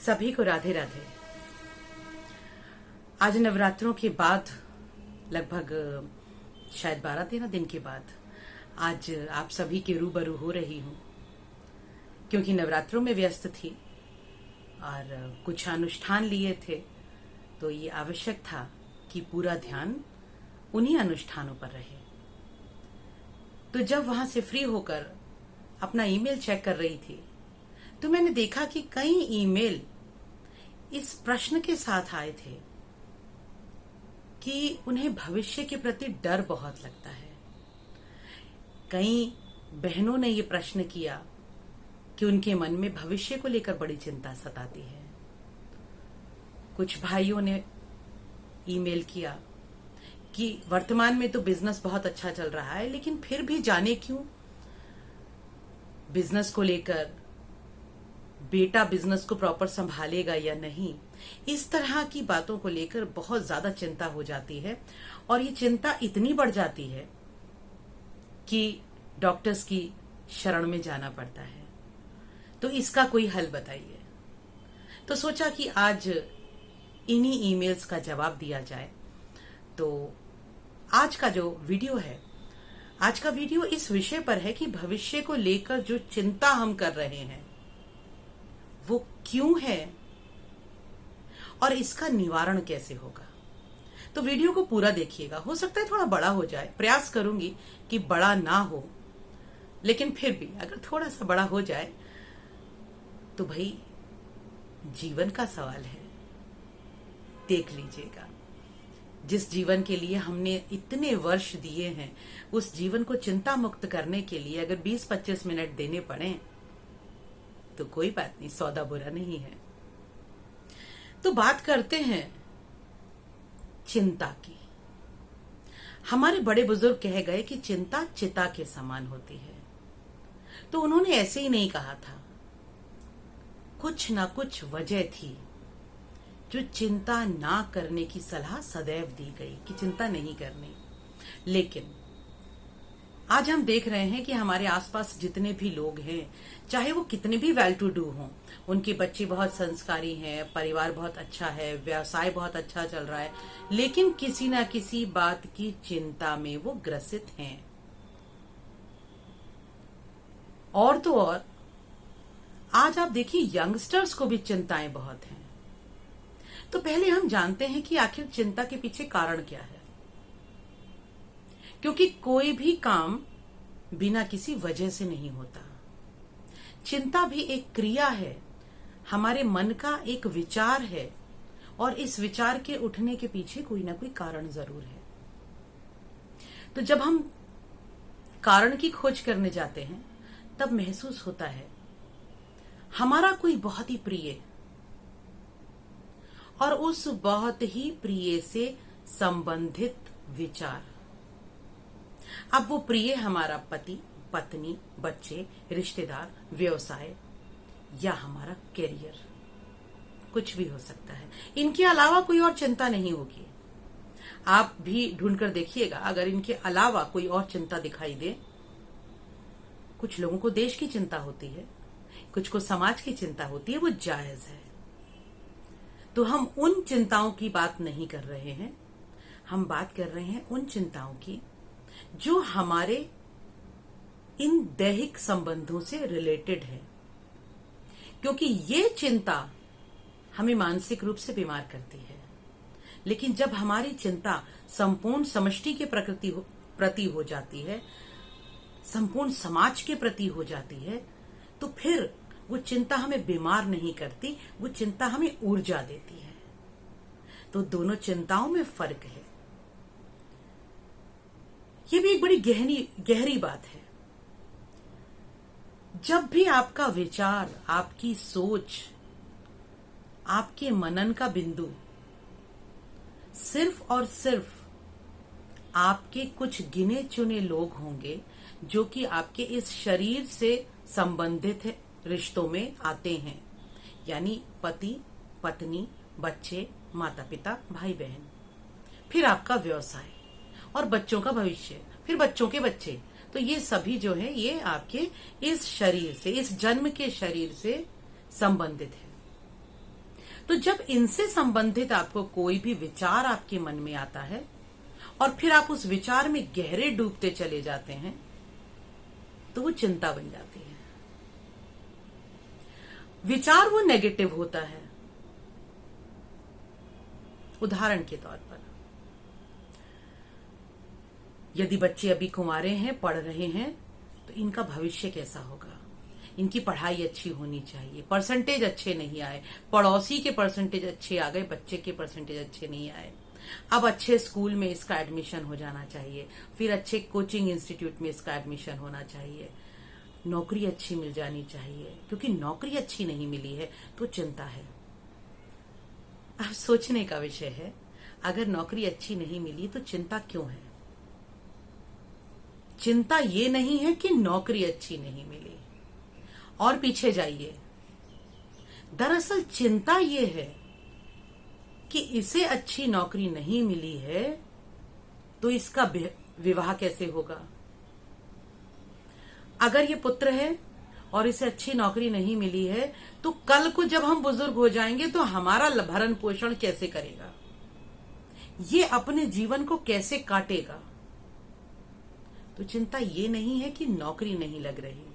सभी को राधे राधे। आज नवरात्रों के बाद लगभग शायद 12-13 दिन के बाद आज आप सभी के रूबरू हो रही हूं, क्योंकि नवरात्रों में व्यस्त थी और कुछ अनुष्ठान लिए थे, तो ये आवश्यक था कि पूरा ध्यान उन्हीं अनुष्ठानों पर रहे। तो जब वहां से फ्री होकर अपना ईमेल चेक कर रही थी तो मैंने देखा कि कई ईमेल इस प्रश्न के साथ आए थे कि उन्हें भविष्य के प्रति डर बहुत लगता है। कई बहनों ने ये प्रश्न किया कि उनके मन में भविष्य को लेकर बड़ी चिंता सताती है। कुछ भाइयों ने ईमेल किया कि वर्तमान में तो बिजनेस बहुत अच्छा चल रहा है, लेकिन फिर भी जाने क्यों बिजनेस को लेकर, बेटा बिजनेस को प्रॉपर संभालेगा या नहीं, इस तरह की बातों को लेकर बहुत ज्यादा चिंता हो जाती है। और ये चिंता इतनी बढ़ जाती है कि डॉक्टर्स की शरण में जाना पड़ता है। तो इसका कोई हल बताइए। तो सोचा कि आज इन्हीं ईमेल्स का जवाब दिया जाए। तो आज का जो वीडियो है, आज का वीडियो इस विषय पर है कि भविष्य को लेकर जो चिंता हम कर रहे हैं वो क्यों है और इसका निवारण कैसे होगा। तो वीडियो को पूरा देखिएगा। हो सकता है थोड़ा बड़ा हो जाए, प्रयास करूंगी कि बड़ा ना हो, लेकिन फिर भी अगर थोड़ा सा बड़ा हो जाए तो भाई जीवन का सवाल है, देख लीजिएगा। जिस जीवन के लिए हमने इतने वर्ष दिए हैं, उस जीवन को चिंता मुक्त करने के लिए अगर 20-25 मिनट देने पड़े तो कोई बात नहीं, सौदा बुरा नहीं है। तो बात करते हैं चिंता की। हमारे बड़े बुजुर्ग कह गए कि चिंता चिता के समान होती है। तो उन्होंने ऐसे ही नहीं कहा था, कुछ ना कुछ वजह थी जो चिंता ना करने की सलाह सदैव दी गई कि चिंता नहीं करनी। लेकिन आज हम देख रहे हैं कि हमारे आसपास जितने भी लोग हैं, चाहे वो कितने भी वेल टू डू हों, उनके बच्चे बहुत संस्कारी हैं, परिवार बहुत अच्छा है, व्यवसाय बहुत अच्छा चल रहा है, लेकिन किसी ना किसी बात की चिंता में वो ग्रसित हैं। और तो और आज आप देखिए यंगस्टर्स को भी चिंताएं बहुत हैं। तो पहले हम जानते हैं कि आखिर चिंता के पीछे कारण क्या है। क्योंकि कोई भी काम बिना किसी वजह से नहीं होता। चिंता भी एक क्रिया है, हमारे मन का एक विचार है, और इस विचार के उठने के पीछे कोई ना कोई कारण जरूर है। तो जब हम कारण की खोज करने जाते हैं तब महसूस होता है हमारा कोई बहुत ही प्रिय और उस बहुत ही प्रिय से संबंधित विचार। अब वो प्रिय हमारा पति, पत्नी, बच्चे, रिश्तेदार, व्यवसाय या हमारा करियर, कुछ भी हो सकता है। इनके अलावा कोई और चिंता नहीं होगी। आप भी ढूंढ कर देखिएगा, अगर इनके अलावा कोई और चिंता दिखाई दे। कुछ लोगों को देश की चिंता होती है, कुछ को समाज की चिंता होती है, वो जायज है। तो हम उन चिंताओं की बात नहीं कर रहे हैं, हम बात कर रहे हैं उन चिंताओं की जो हमारे इन दैहिक संबंधों से रिलेटेड है। क्योंकि ये चिंता हमें मानसिक रूप से बीमार करती है। लेकिन जब हमारी चिंता संपूर्ण समष्टि के प्रति हो जाती है, संपूर्ण समाज के प्रति हो जाती है, तो फिर वो चिंता हमें बीमार नहीं करती, वो चिंता हमें ऊर्जा देती है। तो दोनों चिंताओं में फर्क है। ये भी एक बड़ी गहरी बात है। जब भी आपका विचार, आपकी सोच, आपके मनन का बिंदु सिर्फ और सिर्फ आपके कुछ गिने चुने लोग होंगे जो कि आपके इस शरीर से संबंधित रिश्तों में आते हैं, यानी पति, पत्नी, बच्चे, माता पिता, भाई बहन, फिर आपका व्यवसाय और बच्चों का भविष्य, फिर बच्चों के बच्चे, तो ये सभी जो है ये आपके इस शरीर से, इस जन्म के शरीर से संबंधित है। तो जब इनसे संबंधित आपको कोई भी विचार आपके मन में आता है और फिर आप उस विचार में गहरे डूबते चले जाते हैं, तो वो चिंता बन जाती है। विचार वो नेगेटिव होता है। उदाहरण के तौर पर, यदि बच्चे अभी कुंवारे हैं, पढ़ रहे हैं, तो इनका भविष्य कैसा होगा, इनकी पढ़ाई अच्छी होनी चाहिए, परसेंटेज अच्छे नहीं आए, पड़ोसी के परसेंटेज अच्छे आ गए, बच्चे के परसेंटेज अच्छे नहीं आए, अब अच्छे स्कूल में इसका एडमिशन हो जाना चाहिए, फिर अच्छे कोचिंग इंस्टीट्यूट में इसका एडमिशन होना चाहिए, नौकरी अच्छी मिल जानी चाहिए, क्योंकि नौकरी अच्छी नहीं मिली है तो चिंता है। अब सोचने का विषय है, अगर नौकरी अच्छी नहीं मिली तो चिंता क्यों है? चिंता ये नहीं है कि नौकरी अच्छी नहीं मिली, और पीछे जाइए, दरअसल चिंता ये है कि इसे अच्छी नौकरी नहीं मिली है तो इसका विवाह कैसे होगा। अगर ये पुत्र है और इसे अच्छी नौकरी नहीं मिली है तो कल को जब हम बुजुर्ग हो जाएंगे तो हमारा भरण पोषण कैसे करेगा, ये अपने जीवन को कैसे काटेगा। तो चिंता ये नहीं है कि नौकरी नहीं लग रही,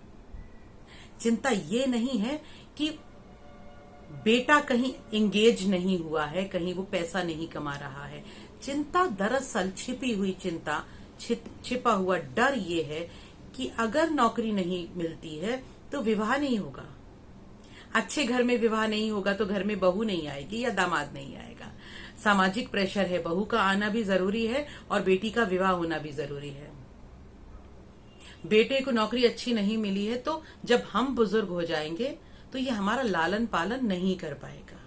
चिंता ये नहीं है कि बेटा कहीं एंगेज नहीं हुआ है, कहीं वो पैसा नहीं कमा रहा है। चिंता दरअसल छिपी हुई चिंता, छिपा हुआ डर ये है कि अगर नौकरी नहीं मिलती है तो विवाह नहीं होगा, अच्छे घर में विवाह नहीं होगा तो घर में बहू नहीं आएगी या दामाद नहीं आएगा। सामाजिक प्रेशर है, बहू का आना भी जरूरी है और बेटी का विवाह होना भी जरूरी है। बेटे को नौकरी अच्छी नहीं मिली है तो जब हम बुजुर्ग हो जाएंगे तो ये हमारा लालन पालन नहीं कर पाएगा।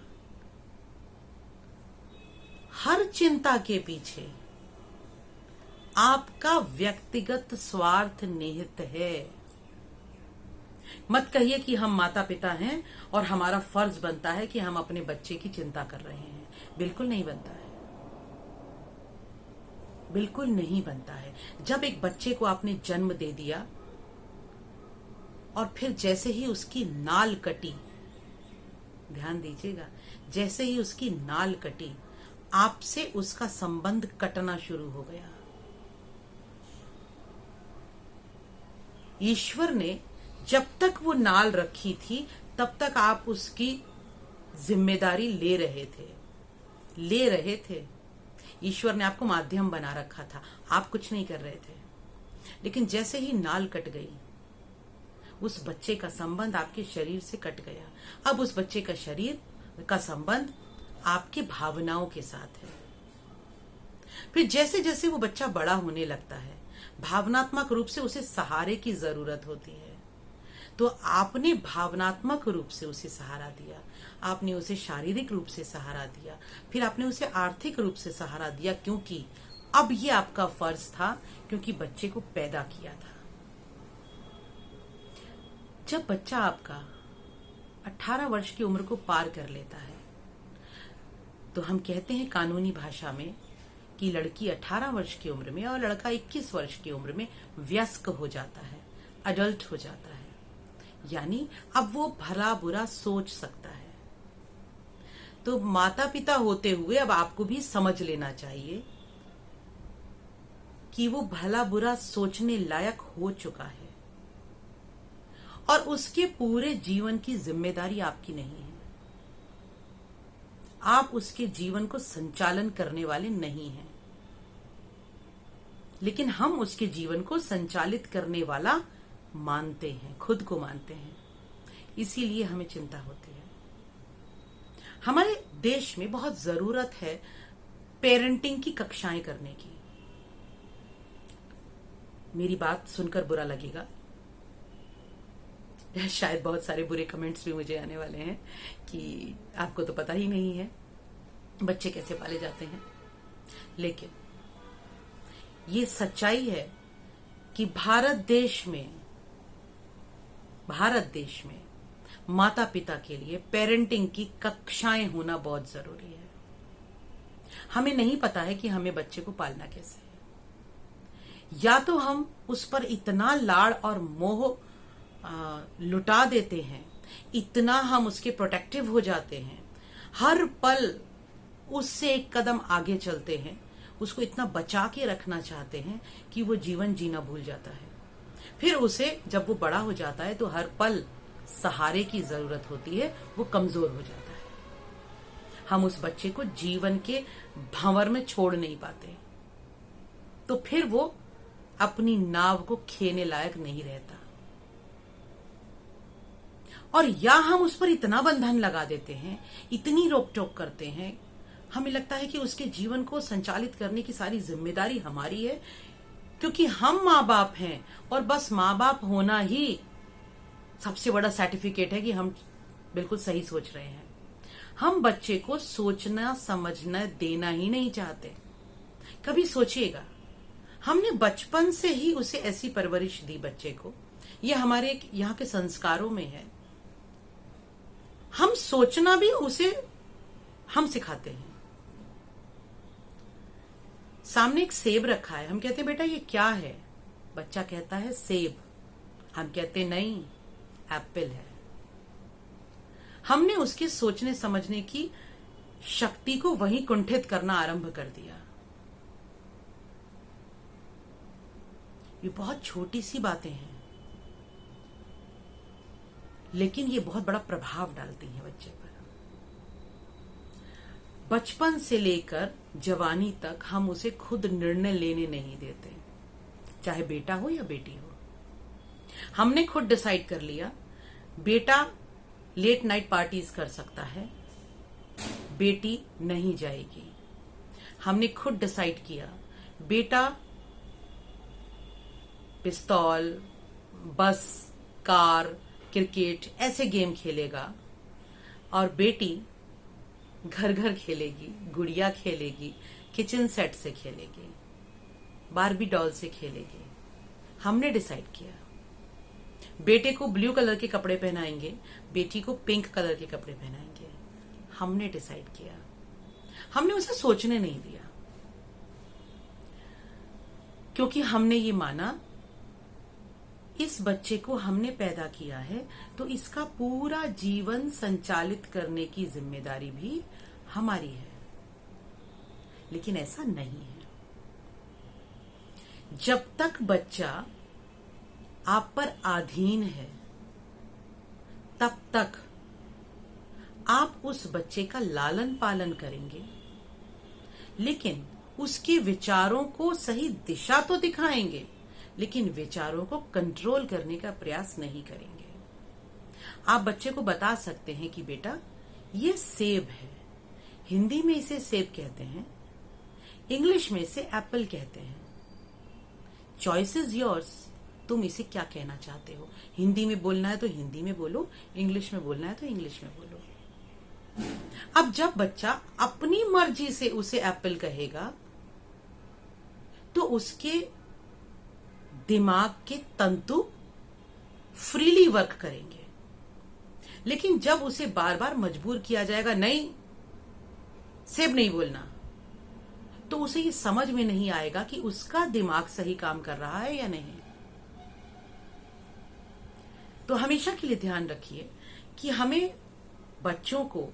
हर चिंता के पीछे आपका व्यक्तिगत स्वार्थ निहित है। मत कहिए कि हम माता पिता हैं और हमारा फर्ज बनता है कि हम अपने बच्चे की चिंता कर रहे हैं। बिल्कुल नहीं बनता है, बिल्कुल नहीं बनता है। जब एक बच्चे को आपने जन्म दे दिया और फिर जैसे ही उसकी नाल कटी, ध्यान दीजिएगा, जैसे ही उसकी नाल कटी, आपसे उसका संबंध कटना शुरू हो गया। ईश्वर ने जब तक वो नाल रखी थी तब तक आप उसकी जिम्मेदारी ले रहे थे। ईश्वर ने आपको माध्यम बना रखा था, आप कुछ नहीं कर रहे थे। लेकिन जैसे ही नाल कट गई, उस बच्चे का संबंध आपके शरीर से कट गया। अब उस बच्चे का शरीर का संबंध आपके भावनाओं के साथ है। फिर जैसे जैसे वो बच्चा बड़ा होने लगता है, भावनात्मक रूप से उसे सहारे की जरूरत होती है। तो आपने भावनात्मक रूप से उसे सहारा दिया, आपने उसे शारीरिक रूप से सहारा दिया, फिर आपने उसे आर्थिक रूप से सहारा दिया, क्योंकि अब ये आपका फर्ज था, क्योंकि बच्चे को पैदा किया था। जब बच्चा आपका 18 वर्ष की उम्र को पार कर लेता है तो हम कहते हैं कानूनी भाषा में कि लड़की 18 वर्ष की उम्र में और लड़का 21 वर्ष की उम्र में वयस्क हो जाता है, अडल्ट हो जाता है। यानी अब वो भला बुरा सोच सकता है। तो माता पिता होते हुए अब आपको भी समझ लेना चाहिए कि वो भला बुरा सोचने लायक हो चुका है और उसके पूरे जीवन की जिम्मेदारी आपकी नहीं है। आप उसके जीवन को संचालन करने वाले नहीं हैं, लेकिन हम उसके जीवन को संचालित करने वाला मानते हैं, खुद को मानते हैं। इसीलिए हमें चिंता होती है। हमारे देश में बहुत जरूरत है पेरेंटिंग की कक्षाएं करने की। मेरी बात सुनकर बुरा लगेगा, शायद बहुत सारे बुरे कमेंट्स भी मुझे आने वाले हैं कि आपको तो पता ही नहीं है बच्चे कैसे पाले जाते हैं। लेकिन ये सच्चाई है कि भारत देश में माता पिता के लिए पेरेंटिंग की कक्षाएं होना बहुत जरूरी है। हमें नहीं पता है कि हमें बच्चे को पालना कैसे है। या तो हम उस पर इतना लाड़ और मोह लुटा देते हैं, इतना हम उसके प्रोटेक्टिव हो जाते हैं, हर पल उससे एक कदम आगे चलते हैं, उसको इतना बचा के रखना चाहते हैं कि वो जीवन जीना भूल जाता है। फिर उसे जब वो बड़ा हो जाता है तो हर पल सहारे की जरूरत होती है, वो कमजोर हो जाता है। हम उस बच्चे को जीवन के भंवर में छोड़ नहीं पाते, तो फिर वो अपनी नाव को खेने लायक नहीं रहता। और या हम उस पर इतना बंधन लगा देते हैं, इतनी रोक टोक करते हैं, हमें लगता है कि उसके जीवन को संचालित करने की सारी जिम्मेदारी हमारी है, क्योंकि हम माँ बाप हैं और बस माँ बाप होना ही सबसे बड़ा सर्टिफिकेट है कि हम बिल्कुल सही सोच रहे हैं। हम बच्चे को सोचना समझना देना ही नहीं चाहते। कभी सोचिएगा, हमने बचपन से ही उसे ऐसी परवरिश दी बच्चे को, ये हमारे यहाँ के संस्कारों में है। हम सोचना भी उसे हम सिखाते हैं। सामने एक सेब रखा है, हम कहते हैं बेटा ये क्या है? बच्चा कहता है सेब। हम कहते नहीं, एप्पल है। हमने उसके सोचने समझने की शक्ति को वहीं कुंठित करना आरंभ कर दिया। ये बहुत छोटी सी बातें हैं, लेकिन ये बहुत बड़ा प्रभाव डालती हैं बच्चे पर। बचपन से लेकर जवानी तक हम उसे खुद निर्णय लेने नहीं देते, चाहे बेटा हो या बेटी हो। हमने खुद डिसाइड कर लिया बेटा लेट नाइट पार्टीज कर सकता है, बेटी नहीं जाएगी। हमने खुद डिसाइड किया बेटा पिस्तौल, बस, कार, क्रिकेट ऐसे गेम खेलेगा और बेटी घर घर खेलेगी, गुड़िया खेलेगी, किचन सेट से खेलेगी, बारबी डॉल से खेलेगी। हमने डिसाइड किया बेटे को ब्लू कलर के कपड़े पहनाएंगे, बेटी को पिंक कलर के कपड़े पहनाएंगे। हमने डिसाइड किया, हमने उसे सोचने नहीं दिया, क्योंकि हमने ये माना इस बच्चे को हमने पैदा किया है तो इसका पूरा जीवन संचालित करने की जिम्मेदारी भी हमारी है। लेकिन ऐसा नहीं है। जब तक बच्चा आप पर अधीन है, तब तक आप उस बच्चे का लालन पालन करेंगे, लेकिन उसके विचारों को सही दिशा तो दिखाएंगे, लेकिन विचारों को कंट्रोल करने का प्रयास नहीं करेंगे। आप बच्चे को बता सकते हैं कि बेटा ये सेब है, हिंदी में इसे सेब कहते हैं, इंग्लिश में इसे एप्पल कहते हैं। चॉइस इज योर्स, तुम इसे क्या कहना चाहते हो? हिंदी में बोलना है तो हिंदी में बोलो, इंग्लिश में बोलना है तो इंग्लिश में बोलो। अब जब बच्चा अपनी मर्जी से उसे एप्पल कहेगा तो उसके दिमाग के तंतु फ्रीली वर्क करेंगे। लेकिन जब उसे बार बार मजबूर किया जाएगा नहीं सेब नहीं बोलना, तो उसे ये समझ में नहीं आएगा कि उसका दिमाग सही काम कर रहा है या नहीं। तो हमेशा के लिए ध्यान रखिए कि हमें बच्चों को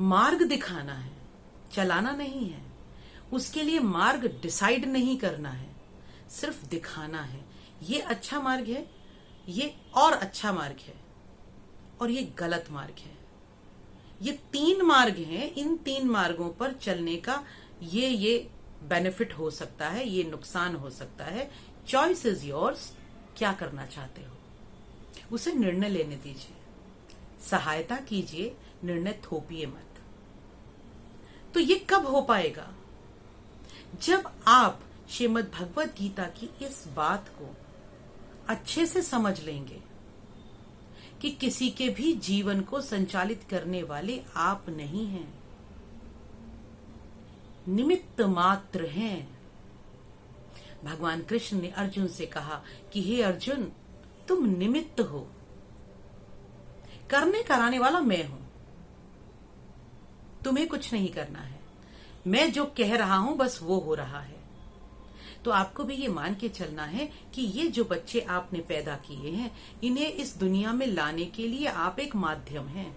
मार्ग दिखाना है, चलाना नहीं है। उसके लिए मार्ग डिसाइड नहीं करना है, सिर्फ दिखाना है। ये अच्छा मार्ग है, ये और अच्छा मार्ग है, और ये गलत मार्ग है। ये 3 मार्ग हैं, इन 3 मार्गों पर चलने का ये बेनिफिट हो सकता है, ये नुकसान हो सकता है। चॉइस इज योर्स, क्या करना चाहते हो उसे निर्णय लेने दीजिए, सहायता कीजिए, निर्णय थोपिए मत। तो ये कब हो पाएगा? जब आप श्रीमद् भगवत गीता की इस बात को अच्छे से समझ लेंगे कि किसी के भी जीवन को संचालित करने वाले आप नहीं हैं, निमित्त मात्र हैं। भगवान कृष्ण ने अर्जुन से कहा कि हे अर्जुन, तुम निमित्त हो, करने कराने वाला मैं हूं, तुम्हें कुछ नहीं करना है। मैं जो कह रहा हूं बस वो हो रहा है। तो आपको भी ये मान के चलना है कि ये जो बच्चे आपने पैदा किए हैं, इन्हें इस दुनिया में लाने के लिए आप एक माध्यम हैं।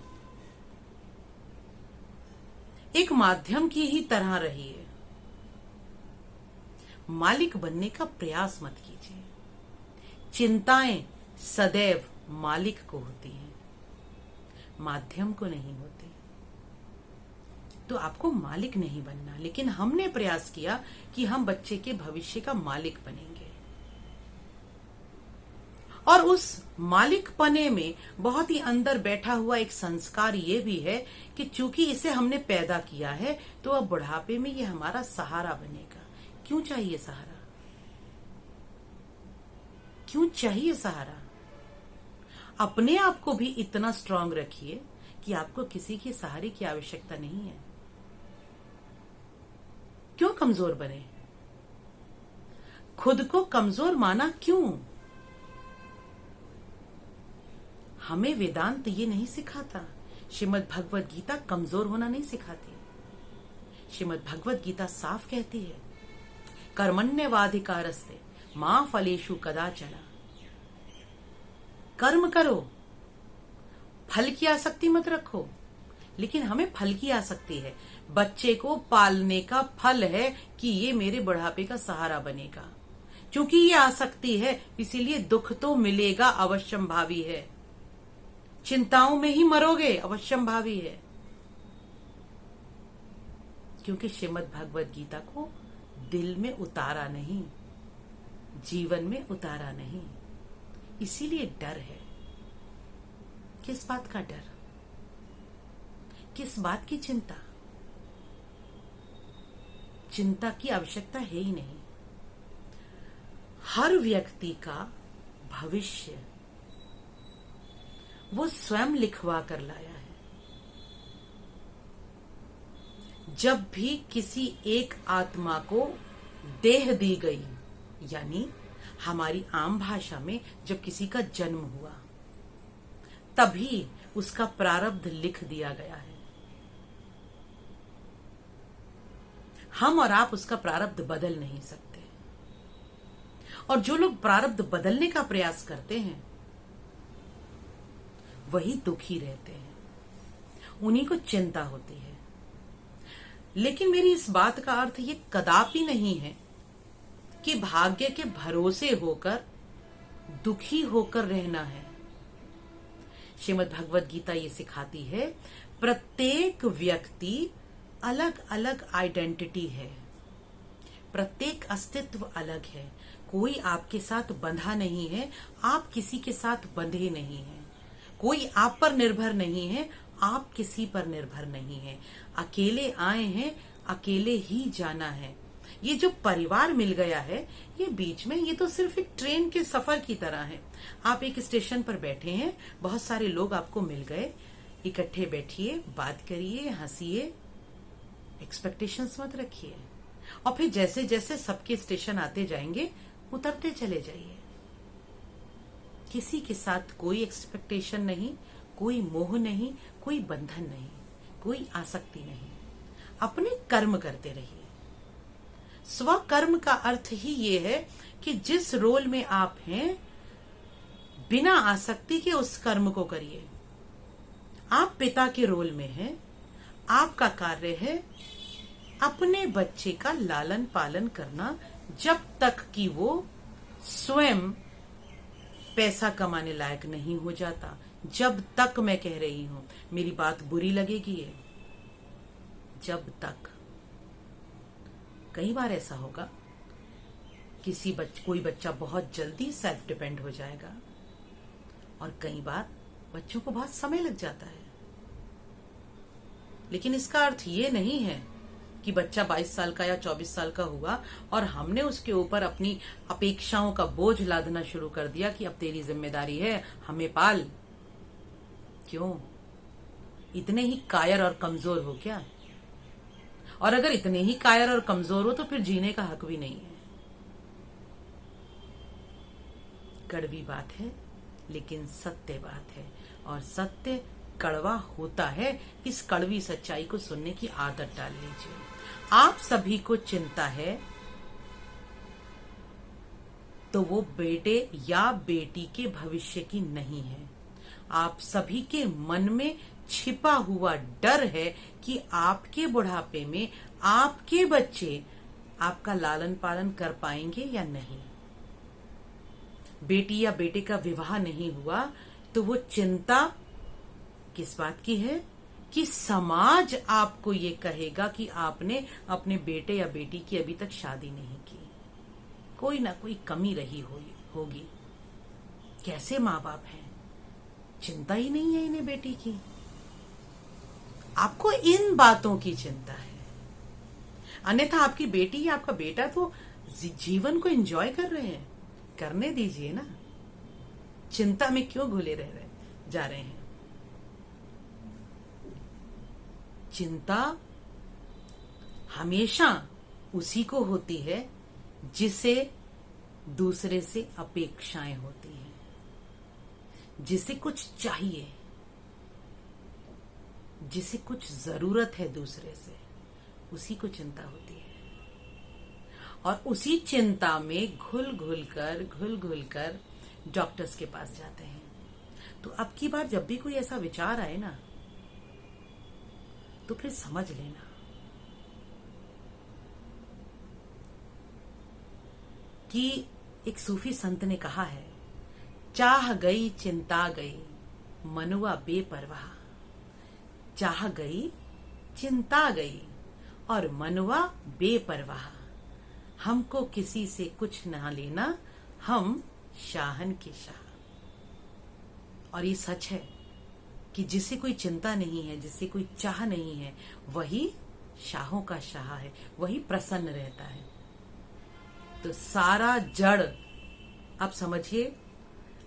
एक माध्यम की ही तरह रहिए। मालिक बनने का प्रयास मत कीजिए। चिंताएं सदैव मालिक को होती हैं, माध्यम को नहीं होती। तो आपको मालिक नहीं बनना, लेकिन हमने प्रयास किया कि हम बच्चे के भविष्य का मालिक बनेंगे। और उस मालिक पने में बहुत ही अंदर बैठा हुआ एक संस्कार ये भी है कि चूंकि इसे हमने पैदा किया है तो अब बुढ़ापे में ये हमारा सहारा बनेगा। क्यों चाहिए सहारा? क्यों चाहिए सहारा? अपने आप को भी इतना स्ट्रांग रखिए कि आपको किसी के सहारे की आवश्यकता नहीं है। क्यों कमजोर बने? खुद को कमजोर माना क्यों? हमें वेदांत ये नहीं सिखाता। श्रीमद् भगवत गीता कमजोर होना नहीं सिखाती। श्रीमद् भगवत गीता साफ कहती है, कर्मण्यवाधिकारस्ते मां फलेषु कदाचन। कर्म करो, फल की आसक्ति मत रखो। लेकिन हमें फल की आसक्ति है। बच्चे को पालने का फल है कि ये मेरे बुढ़ापे का सहारा बनेगा। क्योंकि ये आसक्ति है इसीलिए दुख तो मिलेगा, अवश्यम भावी है। चिंताओं में ही मरोगे, अवश्यम भावी है। क्योंकि श्रीमद् भगवत गीता को दिल में उतारा नहीं, जीवन में उतारा नहीं, इसीलिए डर है। किस बात का डर? किस बात की चिंता? चिंता की आवश्यकता है ही नहीं। हर व्यक्ति का भविष्य वो स्वयं लिखवा कर लाया है। जब भी किसी एक आत्मा को देह दी गई, यानी हमारी आम भाषा में जब किसी का जन्म हुआ, तभी उसका प्रारब्ध लिख दिया गया है। हम और आप उसका प्रारब्ध बदल नहीं सकते। और जो लोग प्रारब्ध बदलने का प्रयास करते हैं वही दुखी रहते हैं, उन्हीं को चिंता होती है। लेकिन मेरी इस बात का अर्थ ये कदापि नहीं है कि भाग्य के भरोसे होकर दुखी होकर रहना है। श्रीमद् भगवत गीता ये सिखाती है, प्रत्येक व्यक्ति अलग अलग आइडेंटिटी है, प्रत्येक अस्तित्व अलग है। कोई आपके साथ बंधा नहीं है, आप किसी के साथ बंधे नहीं हैं। कोई आप पर निर्भर नहीं है, आप किसी पर निर्भर नहीं है। अकेले आए हैं, अकेले ही जाना है। ये जो परिवार मिल गया है, ये बीच में ये तो सिर्फ एक ट्रेन के सफर की तरह है। आप एक स्टेशन पर बैठे हैं, बहुत सारे लोग आपको मिल गए, इकट्ठे बैठिए, बात करिए, हंसिए, एक्सपेक्टेशंस मत रखिए। और फिर जैसे जैसे सबके स्टेशन आते जाएंगे उतरते चले जाइए। किसी के साथ कोई एक्सपेक्टेशन नहीं, कोई मोह नहीं, कोई बंधन नहीं, कोई आसक्ति नहीं। अपने कर्म करते रहिए। स्वकर्म का अर्थ ही ये है कि जिस रोल में आप हैं, बिना आसक्ति के उस कर्म को करिए। आप पिता के रोल में हैं, आपका कार्य है अपने बच्चे का लालन पालन करना, जब तक कि वो स्वयं पैसा कमाने लायक नहीं हो जाता। जब तक, मैं कह रही हूं, मेरी बात बुरी लगेगी ये, जब तक। कई बार ऐसा होगा कोई बच्चा बहुत जल्दी सेल्फ डिपेंड हो जाएगा, और कई बार बच्चों को बहुत समय लग जाता है। लेकिन इसका अर्थ ये नहीं है कि बच्चा 22 साल का या 24 साल का हुआ और हमने उसके ऊपर अपनी अपेक्षाओं का बोझ लादना शुरू कर दिया कि अब तेरी जिम्मेदारी है, हमें पाल। क्यों? इतने ही कायर और कमजोर हो क्या? और अगर इतने ही कायर और कमजोर हो तो फिर जीने का हक भी नहीं है। कड़वी बात है लेकिन सत्य बात है, और सत्य कड़वा होता है। इस कड़वी सच्चाई को सुनने की आदत डाल लीजिए। आप सभी को चिंता है तो वो बेटे या बेटी के भविष्य की नहीं है, आप सभी के मन में छिपा हुआ डर है कि आपके बुढ़ापे में आपके बच्चे आपका लालन पालन कर पाएंगे या नहीं। बेटी या बेटे का विवाह नहीं हुआ तो वो चिंता किस बात की है कि समाज आपको ये कहेगा कि आपने अपने बेटे या बेटी की अभी तक शादी नहीं की, कोई ना कोई कमी रही होगी। कैसे माँ बाप हैं, चिंता ही नहीं है इन्हें बेटी की। आपको इन बातों की चिंता है, अन्यथा आपकी बेटी या आपका बेटा तो जीवन को एंजॉय कर रहे हैं, करने दीजिए ना। चिंता में क्यों घुले जा रहे हैं। चिंता हमेशा उसी को होती है जिसे दूसरे से अपेक्षाएं होती हैं, जिसे कुछ चाहिए, जिसे कुछ जरूरत है दूसरे से, उसी को चिंता होती है। और उसी चिंता में घुल घुल कर डॉक्टर्स के पास जाते हैं। तो अब की बार जब भी कोई ऐसा विचार आए ना, तो फिर समझ लेना कि एक सूफी संत ने कहा है, चाह गई चिंता गई मनुआ बेपरवाह। चाह गई चिंता गई और मनुआ बेपरवाह। हमको किसी से कुछ ना लेना, हम शाहन के शाह। और ये सच है कि जिसे कोई चिंता नहीं है, जिसे कोई चाह नहीं है, वही शाहों का शाह है, वही प्रसन्न रहता है। तो सारा जड़, आप समझिए,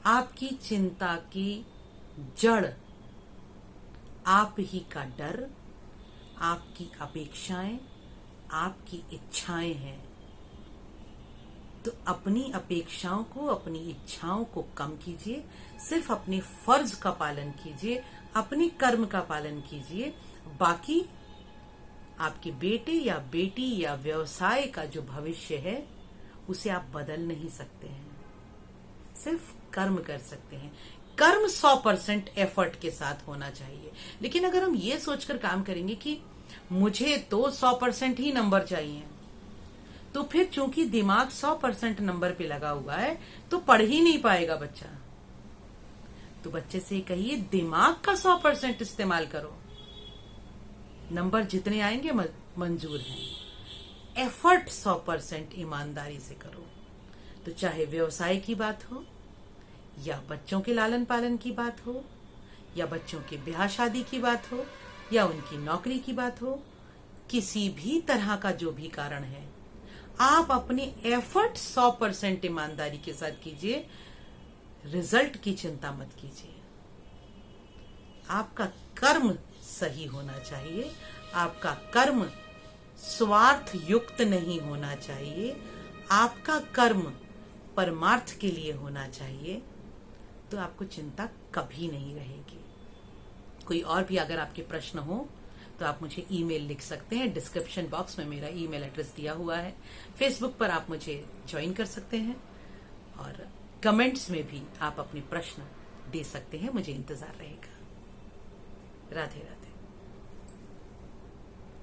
आपकी चिंता की जड़ आप ही का डर, आपकी अपेक्षाएं, आपकी इच्छाएं हैं। तो अपनी अपेक्षाओं को, अपनी इच्छाओं को कम कीजिए, सिर्फ अपने फर्ज का पालन कीजिए, अपने कर्म का पालन कीजिए। बाकी आपके बेटे या बेटी या व्यवसाय का जो भविष्य है उसे आप बदल नहीं सकते हैं, सिर्फ कर्म कर सकते हैं। कर्म 100% एफर्ट के साथ होना चाहिए। लेकिन अगर हम ये सोचकर काम करेंगे कि मुझे तो 100% ही नंबर चाहिए, तो फिर चूंकि दिमाग 100% नंबर पे लगा हुआ है तो पढ़ ही नहीं पाएगा बच्चा। तो बच्चे से कहिए दिमाग का 100% इस्तेमाल करो, नंबर जितने आएंगे मंजूर हैं। एफर्ट 100% ईमानदारी से करो। तो चाहे व्यवसाय की बात हो, या बच्चों के लालन पालन की बात हो, या बच्चों के ब्याह शादी की बात हो, या उनकी नौकरी की बात हो, किसी भी तरह का जो भी कारण है, आप अपने एफर्ट 100% ईमानदारी के साथ कीजिए। रिजल्ट की चिंता मत कीजिए। आपका कर्म सही होना चाहिए, आपका कर्म स्वार्थ युक्त नहीं होना चाहिए, आपका कर्म परमार्थ के लिए होना चाहिए। तो आपको चिंता कभी नहीं रहेगी। कोई और भी अगर आपके प्रश्न हो तो आप मुझे ईमेल लिख सकते हैं। डिस्क्रिप्शन बॉक्स में मेरा ईमेल एड्रेस दिया हुआ है। फेसबुक पर आप मुझे ज्वाइन कर सकते हैं और कमेंट्स में भी आप अपने प्रश्न दे सकते हैं। मुझे इंतजार रहेगा। राधे राधे।